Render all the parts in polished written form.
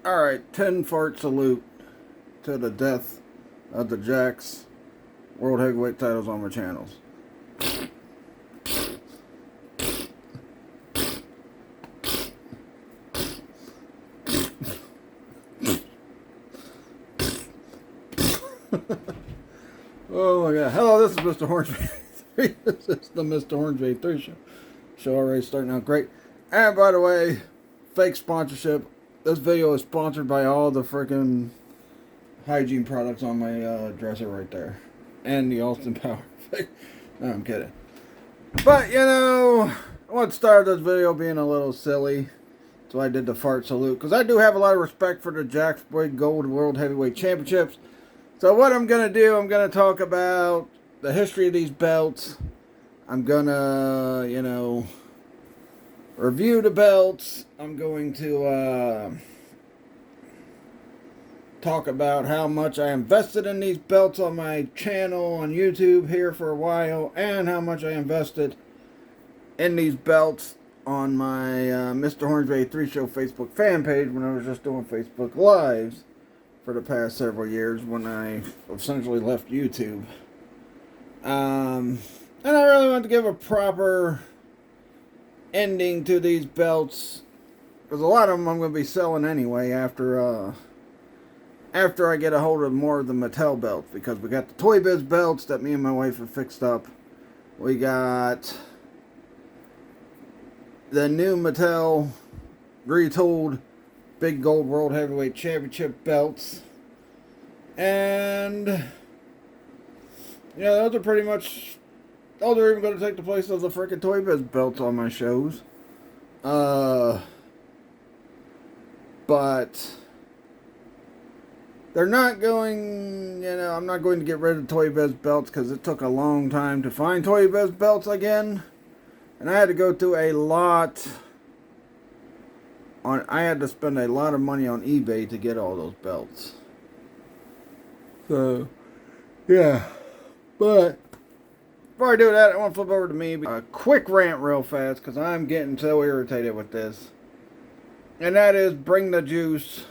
Alright, 10 fart salute to the death of the Jack's World Heavyweight titles on my channels. Oh my god. Hello, this is Mr. Hornsby 3. This is the Mr. Hornsby 3 show. Show already starting out great. And by the way, fake sponsorship. This video is sponsored by all the freaking hygiene products on my dresser right there. And the Austin Power. No, I'm kidding. But, you know, I want to start this video being a little silly. So I did the fart salute. Because I do have a lot of respect for the Jack's Gold World Heavyweight Championships. So what I'm going to do, I'm going to talk about the history of these belts. I'm going to, you know, review the belts. I'm going to talk about how much I invested in these belts on my channel on YouTube here for a while. And how much I invested in these belts on my Mr. Hornsby 3 Show Facebook fan page when I was just doing Facebook Lives for the past several years when I essentially left YouTube. And I really want to give a proper ending to these belts, because a lot of them I'm going to be selling anyway after I get a hold of more of the Mattel belts, because we got the Toy Biz belts that me and my wife have fixed up. We got the new Mattel retooled Big Gold World Heavyweight Championship belts. And, you know, those are pretty much, those are even going to take the place of the freaking Toy Biz belts on my shows. But they're not going, you know, I'm not going to get rid of Toy Biz belts because it took a long time to find Toy Biz belts again. And I had to go through a lot I had to spend a lot of money on eBay to get all those belts. So, yeah. But, before I do that, I want to flip over to me. A quick rant real fast, because I'm getting so irritated with this. And that is Bring the Juice,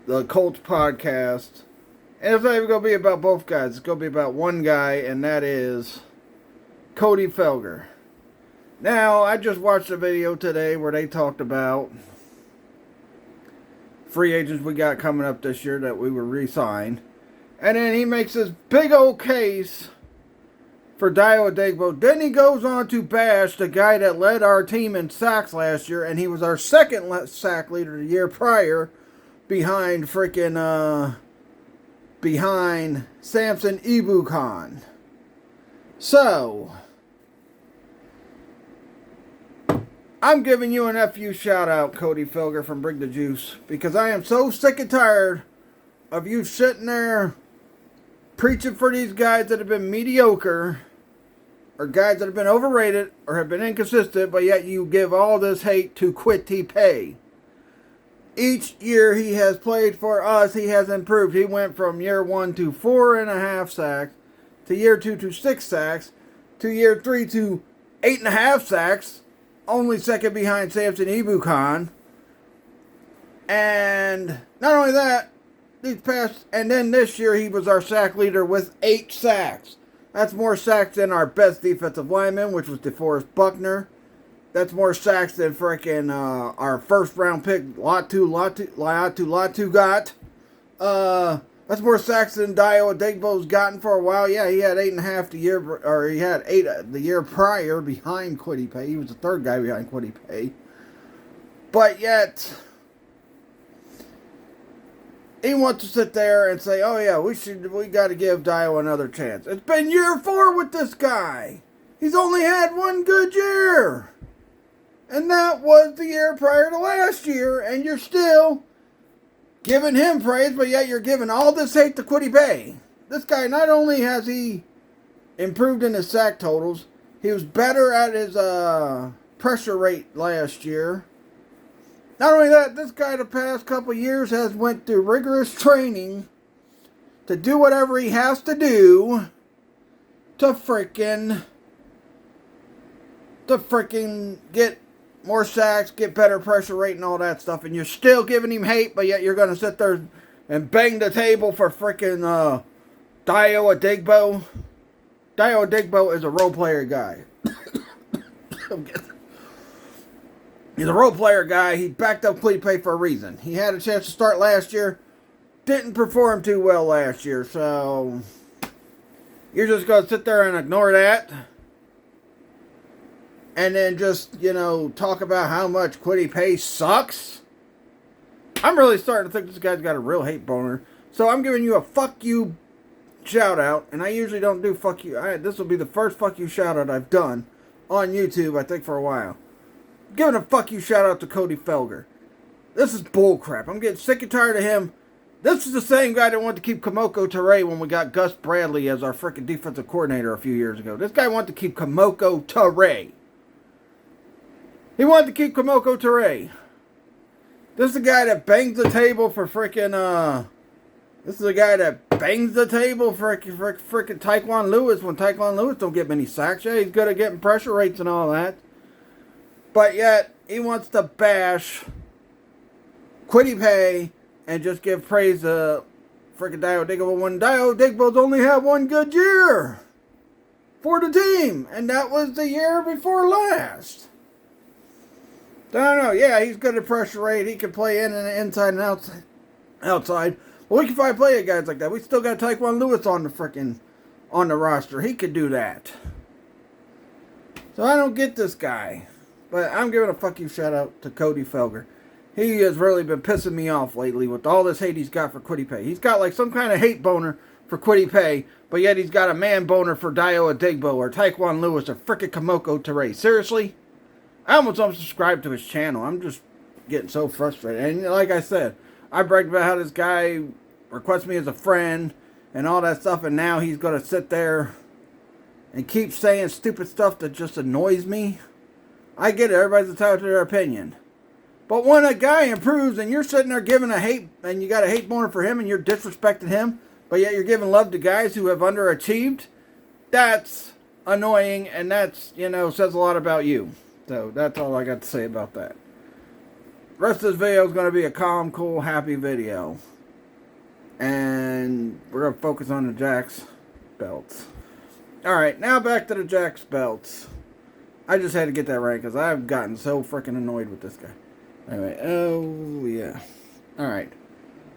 the Colts podcast. And it's not even going to be about both guys. It's going to be about one guy, and that is Cody Felger. Now, I just watched a video today where they talked about free agents we got coming up this year that we were re-signed. And then he makes this big old case for Dio Adegbo. Then he goes on to bash the guy that led our team in sacks last year, and he was our second sack leader the year prior, behind freaking, behind Samson Ebukam. So, I'm giving you an FU shout out, Cody Felger from Bring the Juice, because I am so sick and tired of you sitting there preaching for these guys that have been mediocre, or guys that have been overrated, or have been inconsistent, but yet you give all this hate to Kwity Paye. Each year he has played for us, he has improved. He went from year 1 to 4.5 sacks, to year 2 to 6 sacks, to year 3 to 8.5 sacks, only second behind Samson Ebukam. And not only that, and then this year he was our sack leader with 8 sacks. That's more sacks than our best defensive lineman, which was DeForest Buckner. That's more sacks than freaking our first round pick Latu got. That's more sacks than Dio Adegbo's gotten for a while. Yeah, he had 8.5 the year, or he had 8 the year prior behind Kwity Paye. He was the third guy behind Kwity Paye. But yet, he wants to sit there and say, "Oh yeah, we got to give Dio another chance." It's been year 4 with this guy. He's only had one good year, and that was the year prior to last year. And you're still giving him praise, but yet you're giving all this hate to Kwity Paye. This guy, not only has he improved in his sack totals, he was better at his pressure rate last year. Not only that, this guy the past couple years has went through rigorous training to do whatever he has to do to freaking get more sacks, get better pressure rate and all that stuff, and you're still giving him hate, but yet you're going to sit there and bang the table for freaking Dio Adigbo. Dio Adigbo is a role player guy. He's a role player guy. He backed up Kwity Paye for a reason. He had a chance to start last year. Didn't perform too well last year, so you're just going to sit there and ignore that. And then just, talk about how much Kwity Paye sucks. I'm really starting to think this guy's got a real hate boner. So I'm giving you a fuck you shout out. And I usually don't do fuck you. This will be the first fuck you shout out I've done on YouTube, I think, for a while. Giving a fuck you shout out to Cody Felger. This is bullcrap. I'm getting sick and tired of him. This is the same guy that wanted to keep Kamoko Ture when we got Gus Bradley as our freaking defensive coordinator a few years ago. This guy wanted to keep Kamoko Ture. He wanted to keep Kamoko Ture. This is the guy that bangs the table for freaking, this is the guy that bangs the table for freaking Tyquan Lewis when Tyquan Lewis don't get many sacks. Yeah, he's good at getting pressure rates and all that. But yet, he wants to bash Kwity Paye and just give praise to freaking Dio Adigbo when Dio Adigbo's only had one good year for the team. And that was the year before last. I don't know. Yeah, he's good at pressure rate. He can play in and inside and outside. Well, we can find play guys like that. We still got Tyquan Lewis on the roster. He could do that. So I don't get this guy. But I'm giving a fuck you shout out to Cody Felger. He has really been pissing me off lately with all this hate he's got for Kwity Paye. He's got like some kind of hate boner for Kwity Paye, but yet he's got a man boner for Dio Adigbo or Tyquan Lewis or frickin' Kamoko Ture. Seriously? I almost unsubscribed to his channel. I'm just getting so frustrated. And like I said, I bragged about how this guy requests me as a friend and all that stuff, and now he's going to sit there and keep saying stupid stuff that just annoys me. I get it. Everybody's entitled to their opinion. But when a guy improves and you're sitting there giving a hate, and you got a hate boner for him and you're disrespecting him, but yet you're giving love to guys who have underachieved, that's annoying, and that's, says a lot about you. So that's all I got to say about that. The rest of this video is going to be a calm, cool, happy video. And we're going to focus on the Jack's belts. Alright, now back to the Jack's belts. I just had to get that right because I've gotten so freaking annoyed with this guy. Anyway, oh yeah. Alright.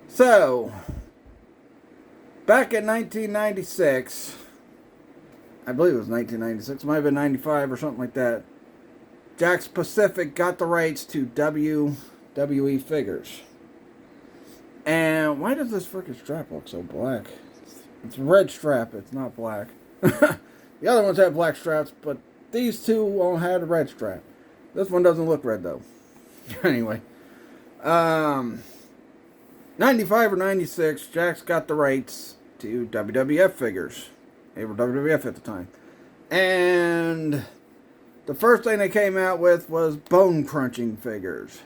So, back in 1996, I believe it was 1996, it might have been 95 or something like that, Jakks Pacific got the rights to WWE figures. And why does this freaking strap look so black? It's a red strap, it's not black. The other ones have black straps, but these two all had a red strap. This one doesn't look red though. Anyway. 95 or 96, Jakks got the rights to WWF figures. They were WWF at the time. And the first thing they came out with was bone crunching figures.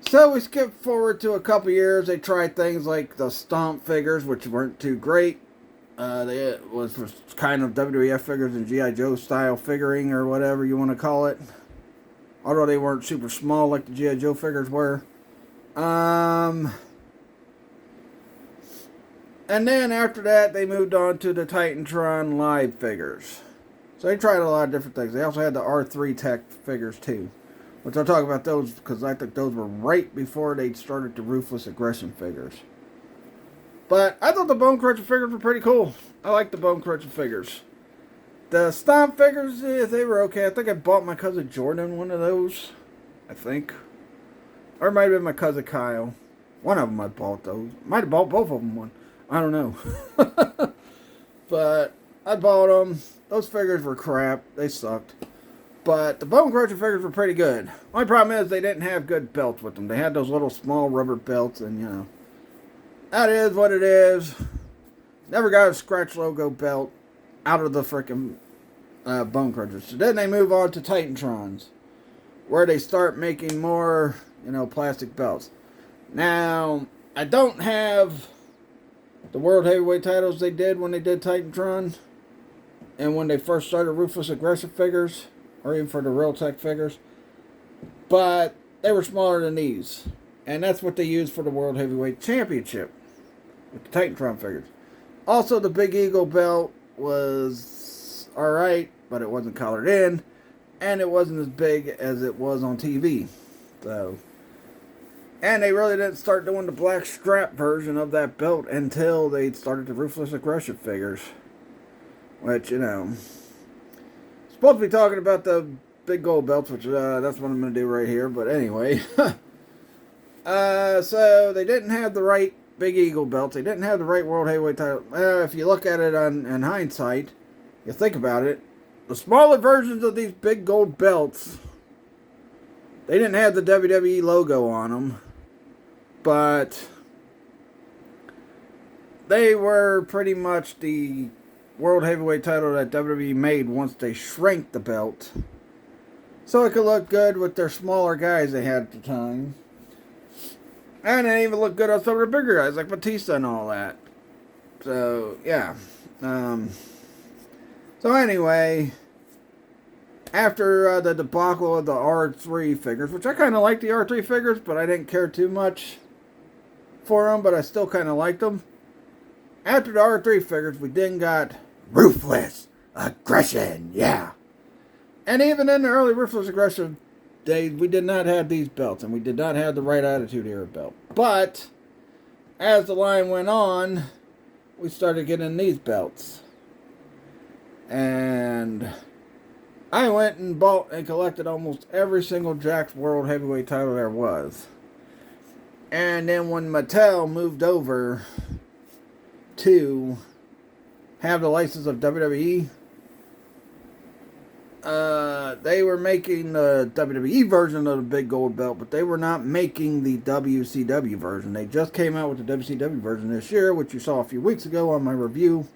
So we skipped forward to a couple years. They tried things like the Stomp figures, which weren't too great. They was kind of WWF figures and G.I. Joe style figuring or whatever you want to call it. Although they weren't super small like the G.I. Joe figures were. And then after that, they moved on to the Titantron Live figures. So they tried a lot of different things. They also had the R3 Tech figures too. Which I'll talk about those because I think those were right before they started the Ruthless Aggression figures. But I thought the Bone Cruncher figures were pretty cool. I like the Bone Cruncher figures. The Stomp figures, they were okay. I think I bought my cousin Jordan one of those. I think. Or it might have been my cousin Kyle. One of them I bought those. Might have bought both of them one. I don't know. But I bought them. Those figures were crap. They sucked. But the Bone Cruncher figures were pretty good. My problem is they didn't have good belts with them. They had those little small rubber belts and, that is what it is. Never got a Scratch logo belt out of the frickin' Bone Crunchers. So then they move on to Titantrons, where they start making more, plastic belts. Now, I don't have the World Heavyweight titles they did when they did Titantron, and when they first started Ruthless Aggression figures. or even for the Real Tech figures. But they were smaller than these. And that's what they used for the World Heavyweight Championship with the Titantron figures. Also, the Big Eagle belt was alright, but it wasn't colored in. And it wasn't as big as it was on TV. So, and they really didn't start doing the black strap version of that belt until they started the Ruthless Aggression figures. Which, you know, supposed to be talking about the big gold belts, which that's what I'm going to do right here. But anyway, so they didn't have the right Big Eagle belts. They didn't have the right World Heavyweight title. If you look at it in hindsight, you think about it, the smaller versions of these big gold belts, they didn't have the WWE logo on them, but they were pretty much the World Heavyweight title that WWE made once they shrank the belt, so it could look good with their smaller guys they had at the time. And it even looked good on some of the bigger guys, like Batista and all that. So, yeah. So anyway, after the debacle of the R3 figures, which I kind of liked the R3 figures, but I didn't care too much for them, but I still kind of liked them. After the R3 figures, we then got Ruthless Aggression, yeah. And even in the early Ruthless Aggression days, we did not have these belts, and we did not have the Right Attitude Era belt. But as the line went on, we started getting these belts. And I went and bought and collected almost every single Jakks World Heavyweight title there was. And then when Mattel moved over to have the license of WWE, they were making the WWE version of the big gold belt, but they were not making the WCW version. They just came out with the WCW version this year, which you saw a few weeks ago on my review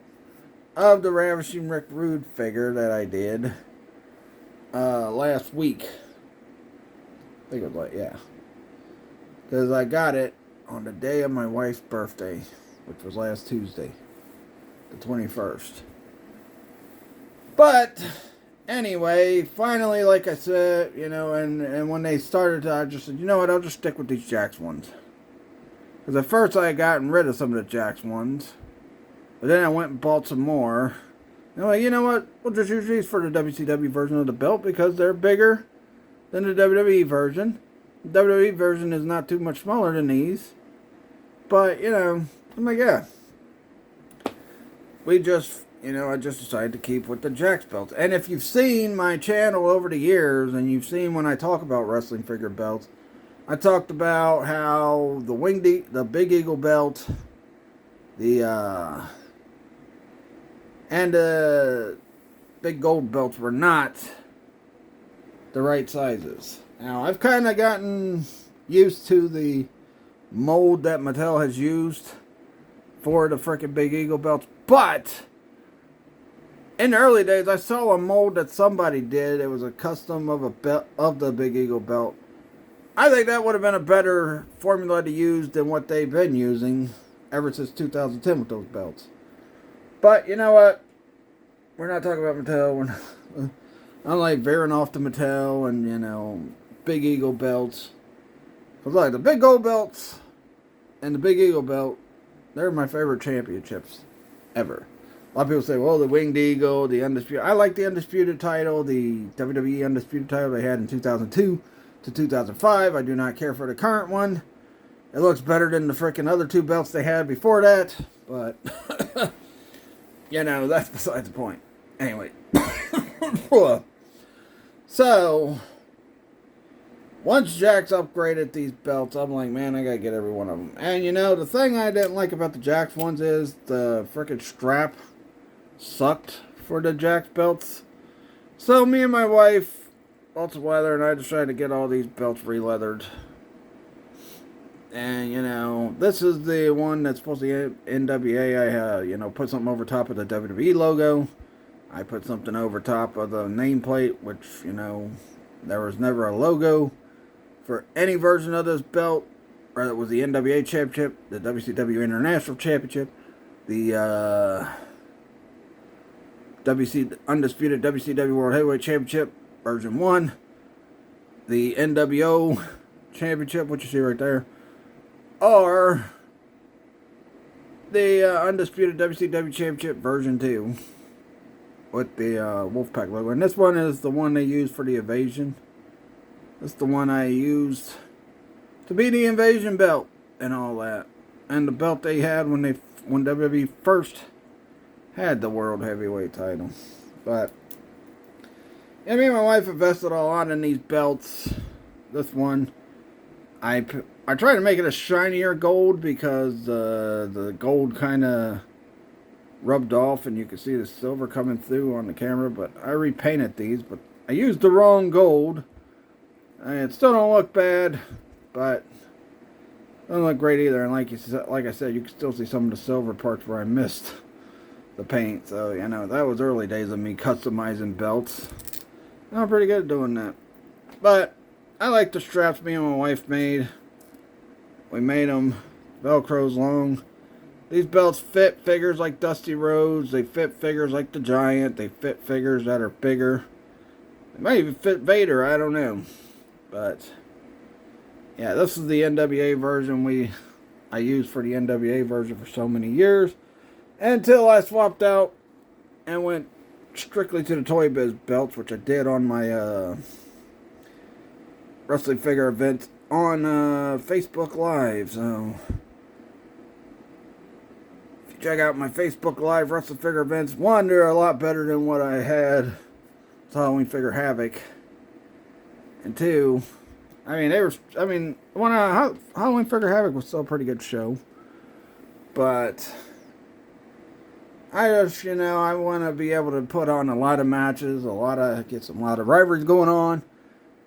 of the Ravishing Rick Rude figure that I did last week. I think it was like, yeah. Because I got it on the day of my wife's birthday, which was last Tuesday, the 21st. But anyway, finally, like I said, you know, and when they started, I just said, you know what, I'll just stick with these Jakks ones. Because at first I had gotten rid of some of the Jakks ones, but then I went and bought some more. And I'm like, you know what, we'll just use these for the WCW version of the belt because they're bigger than the WWE version. The WWE version is not too much smaller than these. But, you know, I'm like, yeah. We just, you know, I just decided to keep with the Jakks belts. And if you've seen my channel over the years, and you've seen when I talk about wrestling figure belts, I talked about how the Big Eagle belt, and the big gold belts were not the right sizes. Now, I've kind of gotten used to the mold that Mattel has used for the frickin' Big Eagle belts, but in the early days, I saw a mold that somebody did. It was a custom of the Big Eagle belt. I think that would have been a better formula to use than what they've been using ever since 2010 with those belts. But you know what? We're not talking about Mattel. I'm like veering off to Mattel and, you know, Big Eagle belts. Because like the big gold belts and the Big Eagle belt, they're my favorite championships ever. A lot of people say, well, the Winged Eagle, the Undisputed. I like the Undisputed title, the WWE Undisputed title they had in 2002 to 2005. I do not care for the current one. It looks better than the freaking other two belts they had before that. But, you know, that's besides the point. Anyway. So, once Jakks upgraded these belts, I'm like, man, I gotta get every one of them. And, you know, the thing I didn't like about the Jakks ones is the freaking strap sucked for the Jakks belts. So me and my wife, Walter Weather, and I decided to get all these belts re-leathered. And, you know, this is the one that's supposed to be NWA. I, you know, put something over top of the WWE logo. I put something over top of the nameplate, which, you know, there was never a logo for any version of this belt. Whether it was the NWA Championship, the WCW International Championship, the Undisputed WCW World Heavyweight Championship, version 1. The NWO Championship, which you see right there. Or the Undisputed WCW Championship version 2. With the Wolfpack logo. And this one is the one they used for the Invasion. This is the one I used to be the Invasion belt and all that. And the belt they had when WWE first had the World Heavyweight title. But yeah, me and my wife invested a lot in these belts. This one, I try to make it a shinier gold because the gold kind of rubbed off and you can see the silver coming through on the camera. But I repainted these, but I used the wrong gold. And it still don't look bad, but it doesn't look great either. And like I said, you can still see some of the silver parts where I missed the paint. So, you know, that was early days of me customizing belts. I'm pretty good at doing that. But I like the straps me and my wife made. We made them Velcro's long. These belts fit figures like Dusty Rhodes. They fit figures like the Giant. They fit figures that are bigger. They might even fit Vader. I don't know. But yeah, this is the NWA version I used for the NWA version for so many years. Until I swapped out and went strictly to the Toy Biz belts, which I did on my wrestling figure event on Facebook Live. So if you check out my Facebook Live wrestling figure events, one, they're a lot better than what I had with Halloween Figure Havoc. And two, Halloween Figure Havoc was still a pretty good show. But I just, I want to be able to put on a lot of matches, get some lot of rivalries going on,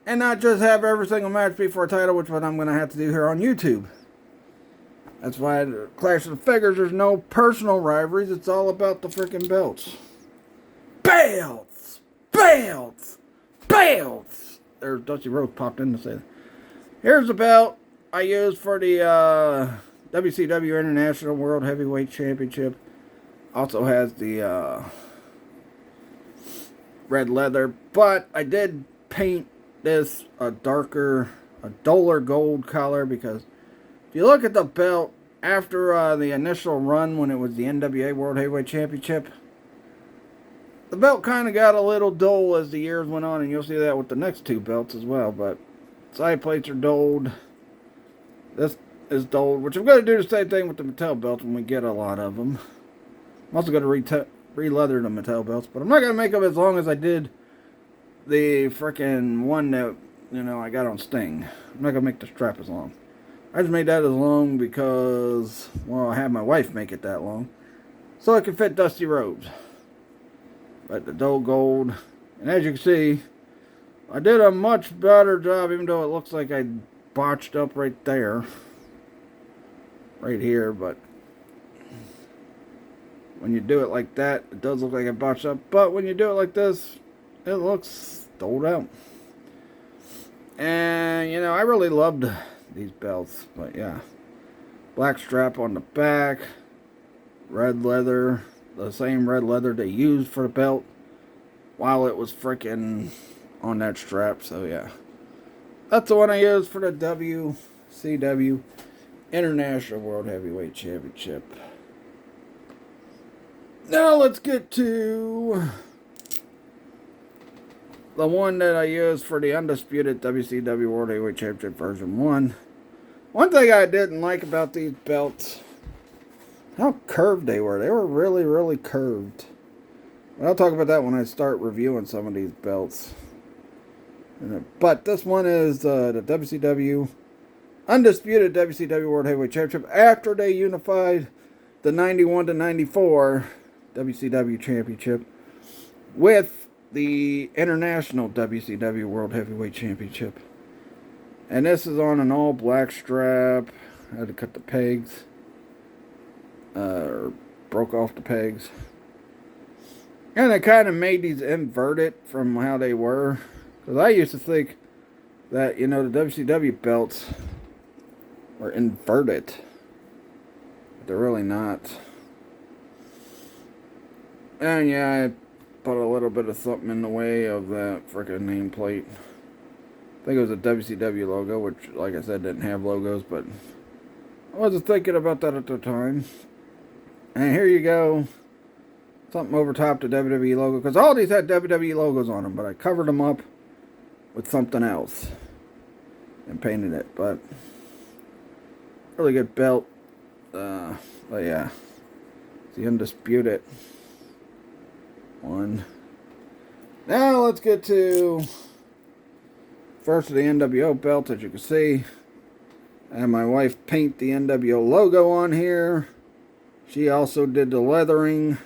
and not just have every single match be for a title, which is what I'm going to have to do here on YouTube. That's why the Clash of the Figures, there's no personal rivalries, it's all about the freaking belts. Belts! Belts! Belts! There's Dusty Rhodes popped in to say that. Here's the belt I used for the WCW International World Heavyweight Championship. Also has the red leather, but I did paint this a duller gold color because if you look at the belt after the initial run when it was the NWA World Heavyweight Championship, the belt kind of got a little dull as the years went on, and you'll see that with the next two belts as well. But side plates are dulled. This is dulled, which I'm going to do the same thing with the Mattel belts when we get a lot of them. I'm also going to re-leather the Mattel belts, but I'm not going to make them as long as I did the frickin' one that, I got on Sting. I'm not going to make the strap as long. I just made that as long because, well, I had my wife make it that long, so it could fit Dusty Rhodes. But the dull gold, and as you can see, I did a much better job, even though it looks like I botched up right there, right here, but when you do it like that, it does look like I botched up, but when you do it like this, it looks doled out. And, I really loved these belts, but yeah, black strap on the back, red leather, the same red leather they used for the belt while it was freaking on that strap. So yeah, that's the one I used for the WCW International World Heavyweight Championship. Now let's get to the one that I used for the Undisputed WCW World Heavyweight Championship version 1. One thing I didn't like about these belts, how curved they were. They were really, really curved. But I'll talk about that when I start reviewing some of these belts. But this one is the WCW Undisputed WCW World Heavyweight Championship after they unified the 91 to 94 WCW Championship with the International WCW World Heavyweight Championship. And this is on an all black strap. I had to cut the pegs. Or broke off the pegs. And I kind of made these inverted from how they were. Because I used to think that, the WCW belts were inverted. But they're really not. And yeah, put a little bit of something in the way of that frickin' nameplate. I think it was a WCW logo, which, like I said, didn't have logos, but I wasn't thinking about that at the time. And here you go. Something over top the WWE logo, because all these had WWE logos on them, but I covered them up with something else and painted it. But really good belt. But yeah, it's the Undisputed one. Now let's get to first of the NWO belt. As you can see, I had my wife paint the NWO logo on here. She also did the leathering.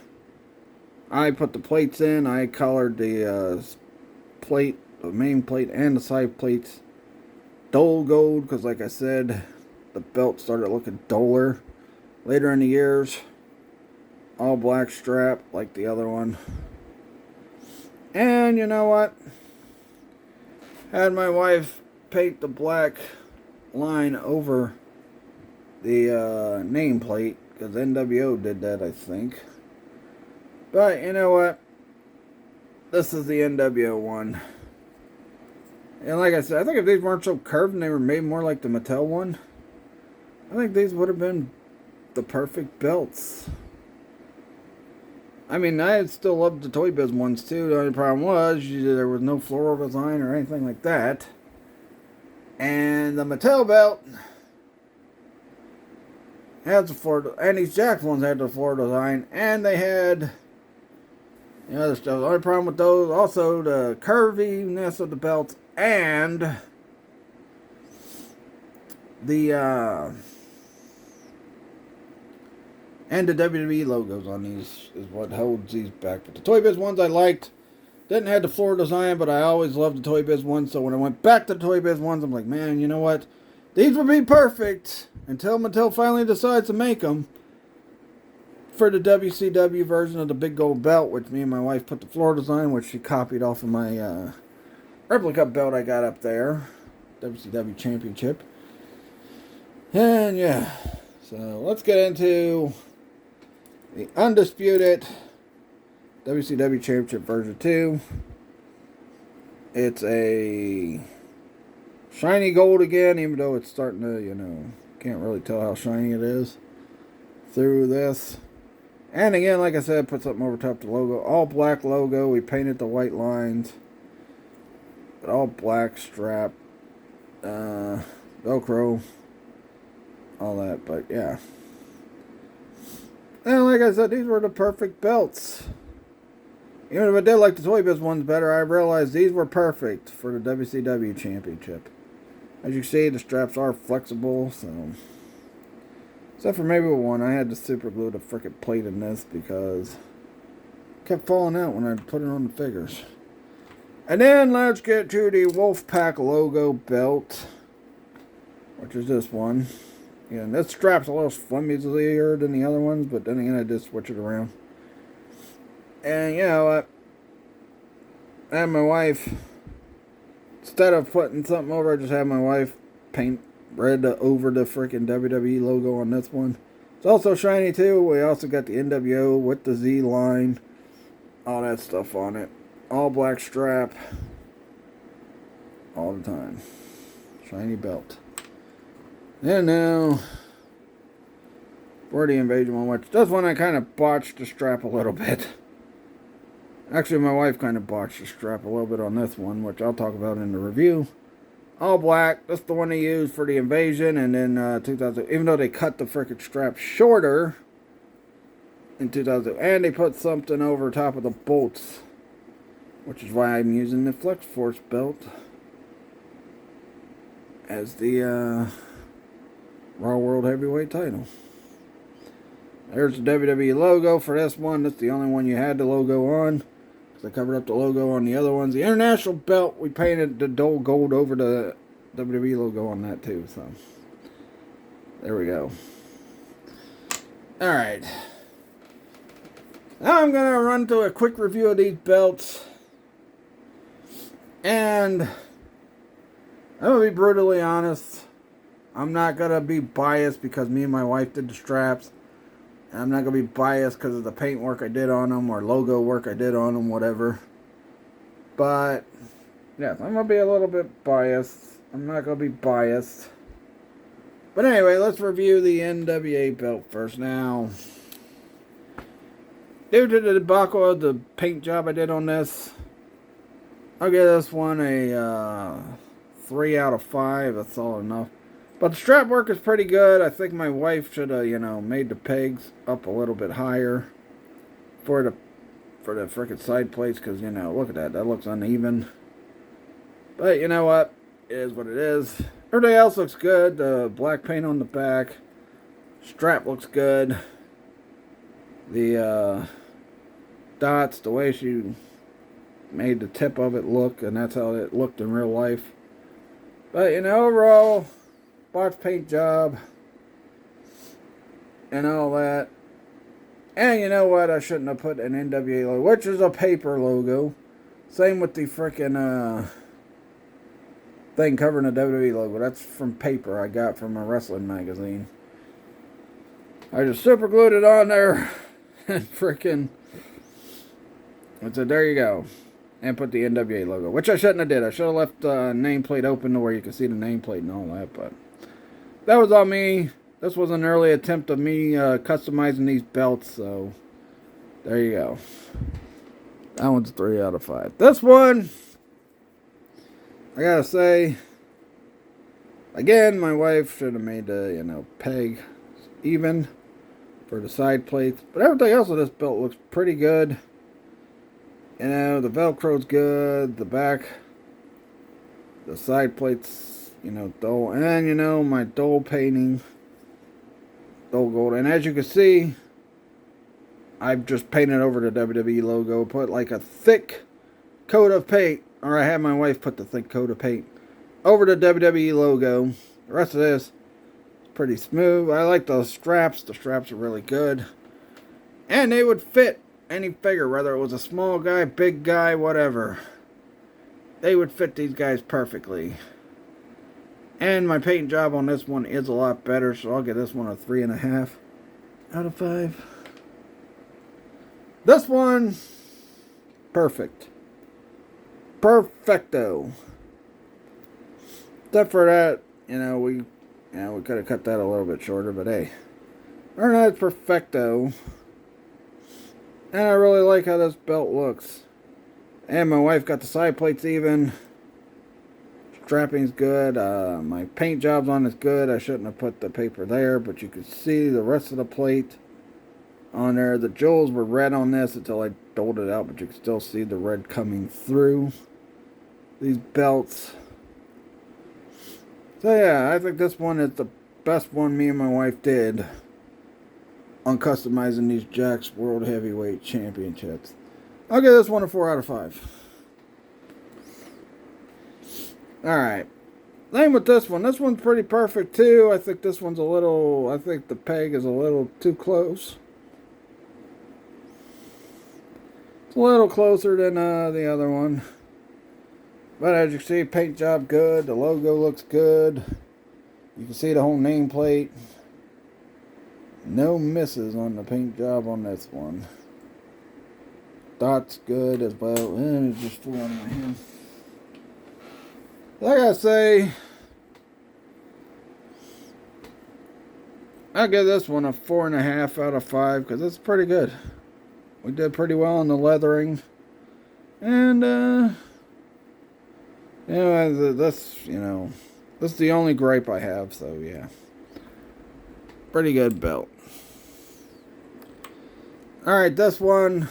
I put the plates in. I colored the plate, the main plate and the side plates dull gold, because like I said, the belt started looking duller later in the years. All black strap like the other one. And you know what? Had my wife paint the black line over the nameplate, because NWO did that, I think. But you know what? This is the NWO one. And like I said, I think if these weren't so curved and they were made more like the Mattel one, I think these would have been the perfect belts. I mean, I still loved the Toy Biz ones too. The only problem was there was no floral design or anything like that. And the Mattel belt has the floor, and these Jakk ones had the floor design, and they had the other stuff. The only problem with those, also the curviness of the belt and the WWE logos on these is what holds these back. But the Toy Biz ones I liked. Didn't have the floor design, but I always loved the Toy Biz ones. So when I went back to the Toy Biz ones, I'm like, man, you know what? These would be perfect until Mattel finally decides to make them for the WCW version of the big gold belt, which me and my wife put the floor design, which she copied off of my replica belt I got up there, WCW Championship. And yeah, so let's get into the Undisputed WCW Championship version 2. It's a shiny gold again, even though it's starting to, you know, can't really tell how shiny it is through this. And again, like I said, put something over top the logo. All black logo. We painted the white lines. But all black strap. Velcro. All that, but yeah. And like I said, these were the perfect belts. Even if I did like the Toy Biz ones better, I realized these were perfect for the WCW Championship. As you can see, the straps are flexible, so... Except for maybe one, I had to super glue the frickin' plate in this because it kept falling out when I put it on the figures. And then let's get to the Wolfpack logo belt, which is this one. Yeah, and this strap's a little flimsier than the other ones, but then again, I did switch it around. And you know what? I had my wife, instead of putting something over, I just had my wife paint red over the freaking WWE logo on this one. It's also shiny too. We also got the NWO with the Z line, all that stuff on it. All black strap, all the time. Shiny belt. And now for the Invasion one, which this one I kind of botched the strap a little bit. Actually, my wife kind of botched the strap a little bit on this one, which I'll talk about in the review. All black. That's the one they used for the Invasion, and then 2000. Even though they cut the frickin' strap shorter in 2000, and they put something over top of the bolts, which is why I'm using the Flex Force belt as the Raw World Heavyweight title. There's the WWE logo for this one. That's the only one you had the logo on. I covered up the logo on the other ones. The International belt, we painted the dull gold over the WWE logo on that too. So, there we go. Alright. Now I'm going to run through a quick review of these belts. And I'm going to be brutally honest. I'm not going to be biased because me and my wife did the straps. I'm not going to be biased because of the paint work I did on them or logo work I did on them, whatever. But, yeah, I'm going to be a little bit biased. I'm not going to be biased. But anyway, let's review the NWA belt first. Now, due to the debacle of the paint job I did on this, I'll give this one a 3 out of 5. That's all enough. But the strap work is pretty good. I think my wife should have, made the pegs up a little bit higher for the frickin' side plates. Because, look at that. That looks uneven. But you know what? It is what it is. Everything else looks good. The black paint on the back. Strap looks good. The dots, the way she made the tip of it look, and that's how it looked in real life. But, overall, box paint job and all that. And you know what? I shouldn't have put an NWA logo, which is a paper logo. Same with the frickin' thing covering the WWE logo. That's from paper I got from a wrestling magazine. I just super glued it on there and frickin' I said, there you go. And put the NWA logo, which I shouldn't have did. I should have left the nameplate open to where you can see the nameplate and all that, but that was on me. This was an early attempt of me customizing these belts, so there you go. That one's 3 out of 5. This one, I gotta say, again, my wife should have made the, peg even for the side plates. But everything else of this belt looks pretty good. The Velcro's good. The back, the side plates, dull. And, my dull painting, dull gold. And as you can see, I've just painted over the WWE logo. Put like a thick coat of paint. Or I had my wife put the thick coat of paint over the WWE logo. The rest of this is pretty smooth. I like those straps. The straps are really good. And they would fit any figure, whether it was a small guy, big guy, whatever. They would fit these guys perfectly. And my paint job on this one is a lot better, so I'll give this one a 3.5 out of 5. This one, perfect. Perfecto. Except for that, we could have cut that a little bit shorter, but hey. Other than that, it's perfecto. And I really like how this belt looks. And my wife got the side plates even. Strapping's good. My paint job's on is good. I shouldn't have put the paper there, but you can see the rest of the plate on there. The jewels were red on this until I doled it out, but you can still see the red coming through these belts. So yeah, I think this one is the best one me and my wife did on customizing these Jakk's World Heavyweight Championships. I'll give this one a 4 out of 5. Alright. Same with this one. This one's pretty perfect too. I think this one's I think the peg is a little too close. It's a little closer than the other one. But as you can see, paint job good. The logo looks good. You can see the whole nameplate. No misses on the paint job on this one. Dots good as well. And it just flew out of my hand. Like I say, I'll give this one a 4.5 out of 5 because it's pretty good. We did pretty well on the leathering. And, this is the only gripe I have, so yeah. Pretty good belt. Alright, this one,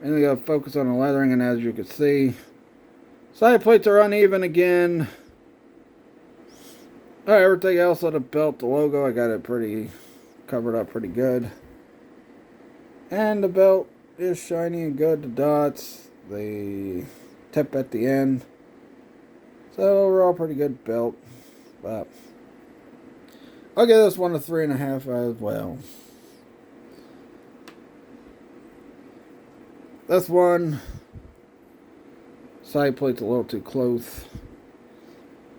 I'm going to focus on the leathering, and as you can see, side plates are uneven again. Alright, everything else on the belt, the logo, I got it pretty covered up pretty good. And the belt is shiny and good. The dots, the tip at the end. So overall, pretty good belt. But I'll give this one a 3.5 as well. This one, side plate's a little too close.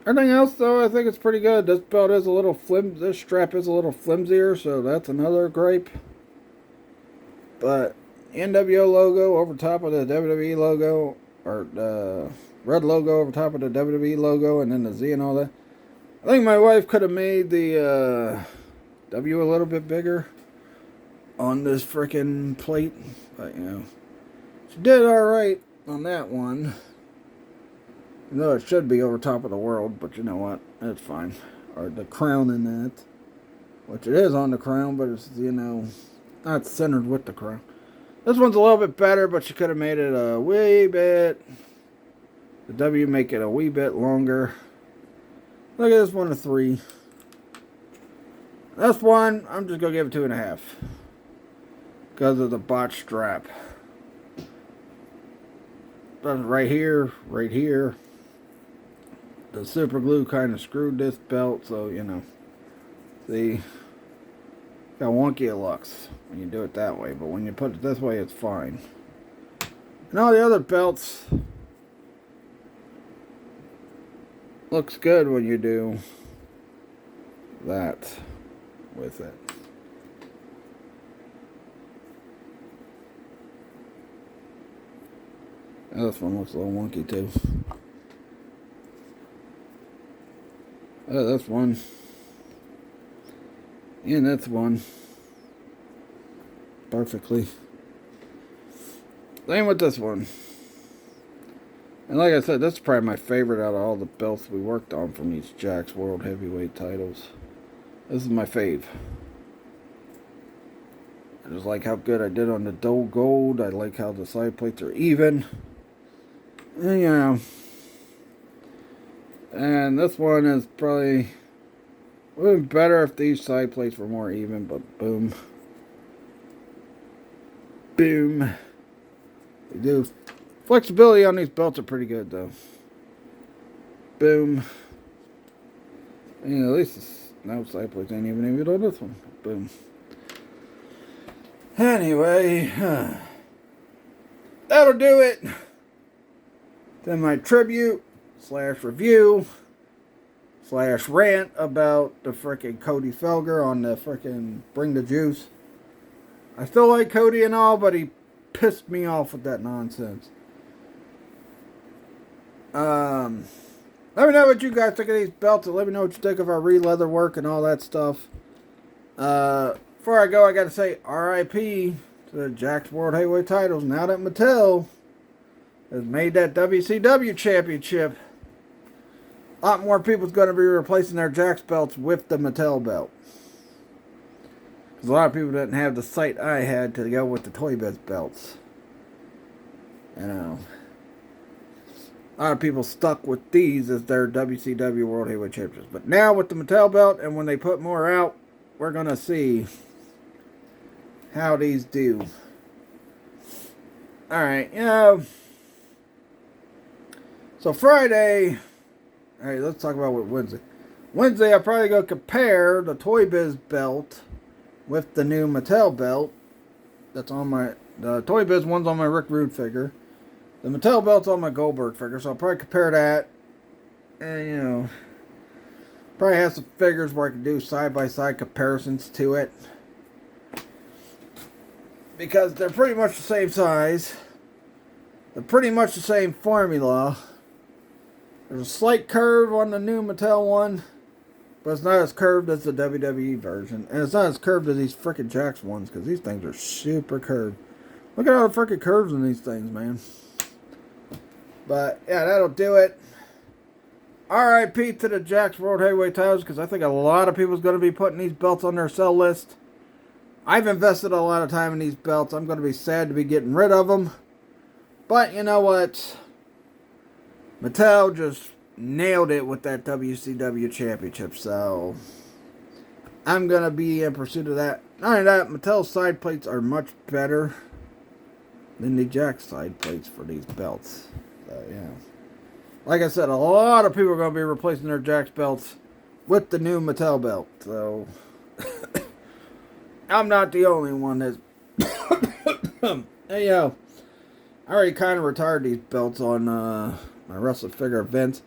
Everything else, though, I think it's pretty good. This belt is a little this strap is a little flimsier, so that's another gripe. But NWO logo over top of the WWE logo, or the red logo over top of the WWE logo, and then the Z and all that. I think my wife could have made the W a little bit bigger on this freaking plate, but you know, she did all right on that one. You know, it should be over top of the world, but you know what? It's fine. Or the crown in that, which it is on the crown, but it's, you know, not centered with the crown. This one's a little bit better, but she could have made it a wee bit. The W make it a wee bit longer. Look at this one, a 3. This one, I'm just going to give it 2.5. Because of the botch strap. Right here, right here. The super glue kind of screwed this belt, so, you know. See? How wonky it looks when you do it that way. But when you put it this way, it's fine. And all the other belts looks good when you do that with it. Oh, this one looks a little wonky too. Oh, that's one. And that's one. Perfectly. Same with this one. And like I said, this is probably my favorite out of all the belts we worked on from these Jakk's World Heavyweight titles. This is my fave. I just like how good I did on the dull gold. I like how the side plates are even. And, you know. And this one is probably would have been better if these side plates were more even, but boom. Boom. They do. Flexibility on these belts are pretty good, though. Boom. And at least no side plates ain't even on this one. Boom. Anyway, that'll do it. Then my tribute / review / rant about the frickin' Cody Felger on the frickin' Bring the Juice. I still like Cody and all, but he pissed me off with that nonsense. Let me know what you guys think of these belts, and let me know what you think of our re-leather work and all that stuff. Before I go, I gotta say R.I.P. to the Jakk's World Heavyweight titles. Now that Mattel has made that WCW championship, a lot more people's going to be replacing their Jakk's belts with the Mattel belt. Because a lot of people didn't have the sight I had to go with the Toy Biz belts. You know. A lot of people stuck with these as their WCW World Heavyweight Champions. But now with the Mattel belt, and when they put more out, we're going to see how these do. Alright, you know. So Friday, alright, let's talk about what Wednesday. Wednesday, I'm probably going to compare the Toy Biz belt with the new Mattel belt. That's on my, the Toy Biz one's on my Rick Rude figure. The Mattel belt's on my Goldberg figure, so I'll probably compare that. And, you know, probably have some figures where I can do side-by-side comparisons to it. Because they're pretty much the same size. They're pretty much the same formula. There's a slight curve on the new Mattel one. But it's not as curved as the WWE version. And it's not as curved as these frickin' Jakk's ones. Because these things are super curved. Look at all the frickin' curves in these things, man. But, yeah, that'll do it. R.I.P. to the Jakk's World Heavyweight titles. Because I think a lot of people's going to be putting these belts on their sell list. I've invested a lot of time in these belts. I'm going to be sad to be getting rid of them. But, you know what? Mattel just nailed it with that WCW championship. So, I'm going to be in pursuit of that. Not only that, Mattel's side plates are much better than the Jakk's side plates for these belts. So, yeah. Like I said, a lot of people are going to be replacing their Jakk's belts with the new Mattel belt. So, I'm not the only one that's... Hey, yo. I already kind of retired these belts on my wrestling figure events.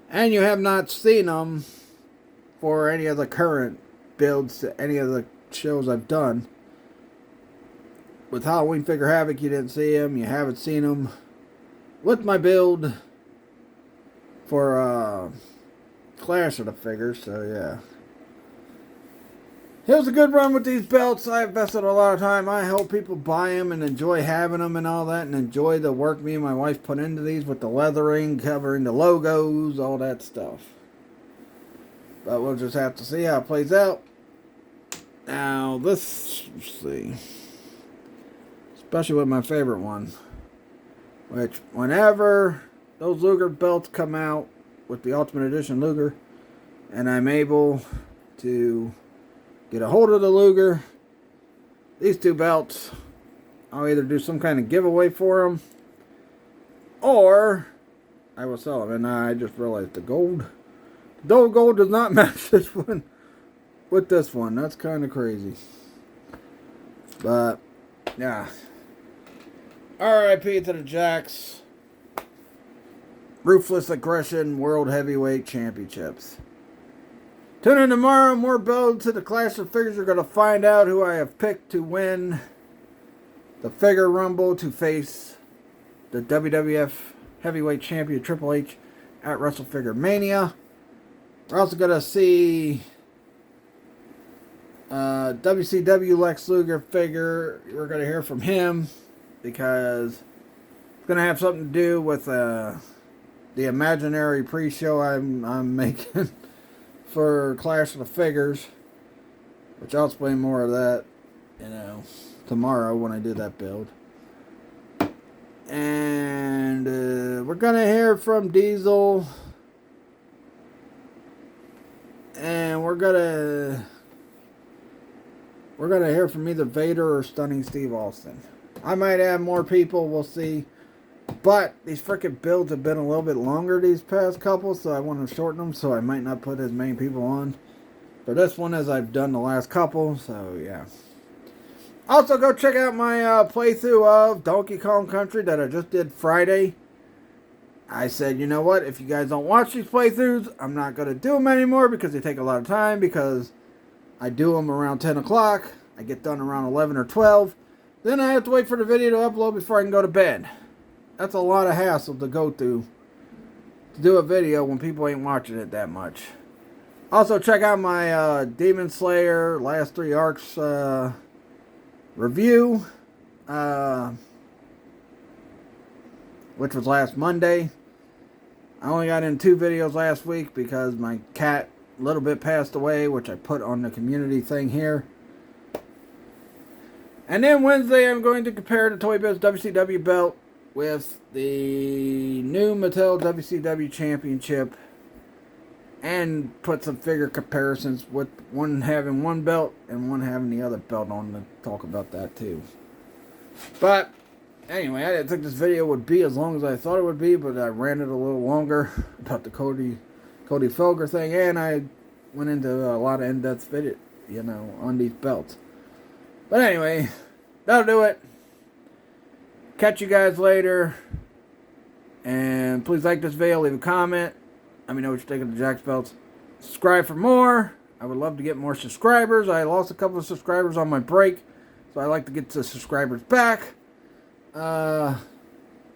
And you have not seen them for any of the current builds to any of the shows I've done. with Halloween Figure Havoc, you didn't see him. You haven't seen him with my build for Clash of the Figures. So yeah, it was a good run with these belts. I invested a lot of time. I hope people buy them and enjoy having them and all that, and enjoy the work me and my wife put into these with the leathering, covering the logos, all that stuff. But we'll just have to see how it plays out. Now this, let's see, especially with my favorite one, which whenever those Luger belts come out with the Ultimate Edition Luger, and I'm able to get a hold of the Luger, these two belts, I'll either do some kind of giveaway for them, or I will sell them. And I just realized the gold does not match this one with this one. That's kind of crazy. But yeah, R.I.P. to the Jakks Ruthless Aggression World Heavyweight Championships. Tune in tomorrow, more builds to the Clash of Figures. You're going to find out who I have picked to win the Figure Rumble to face the WWF Heavyweight Champion Triple H at WrestleFigure Mania. We're also going to see WCW Lex Luger figure. We're going to hear from him because it's going to have something to do with the imaginary pre-show I'm making for Clash of the Figures, which I'll explain more of that, tomorrow when I do that build. And we're going to hear from Diesel. And we're gonna hear from either Vader or Stunning Steve Austin. I might add more people, we'll see. But these freaking builds have been a little bit longer these past couple, so I want to shorten them, so I might not put as many people on for this one as I've done the last couple, so yeah. Also, go check out my playthrough of Donkey Kong Country that I just did Friday. I said, you know what, if you guys don't watch these playthroughs, I'm not going to do them anymore because they take a lot of time, because I do them around 10 o'clock, I get done around 11 or 12, then I have to wait for the video to upload before I can go to bed. That's a lot of hassle to go through to do a video when people ain't watching it that much. Also, check out my Demon Slayer Last 3 Arcs review, which was last Monday. I only got in 2 videos last week because my cat a little bit passed away, which I put on the community thing here. And then Wednesday I'm going to compare the Toy Biz WCW belt with the new Mattel WCW Championship and put some figure comparisons with one having one belt and one having the other belt on to talk about that too. But anyway, I didn't think this video would be as long as I thought it would be, but I ran it a little longer about the Cody Felger thing, and I went into a lot of in-depth video, on these belts. But anyway, that'll do it. Catch you guys later. And please like this video, leave a comment. Let me know what you think of the Jakks belts. Subscribe for more. I would love to get more subscribers. I lost a couple of subscribers on my break, so I like to get the subscribers back. And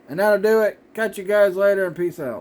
that'll do it. Catch you guys later, and peace out.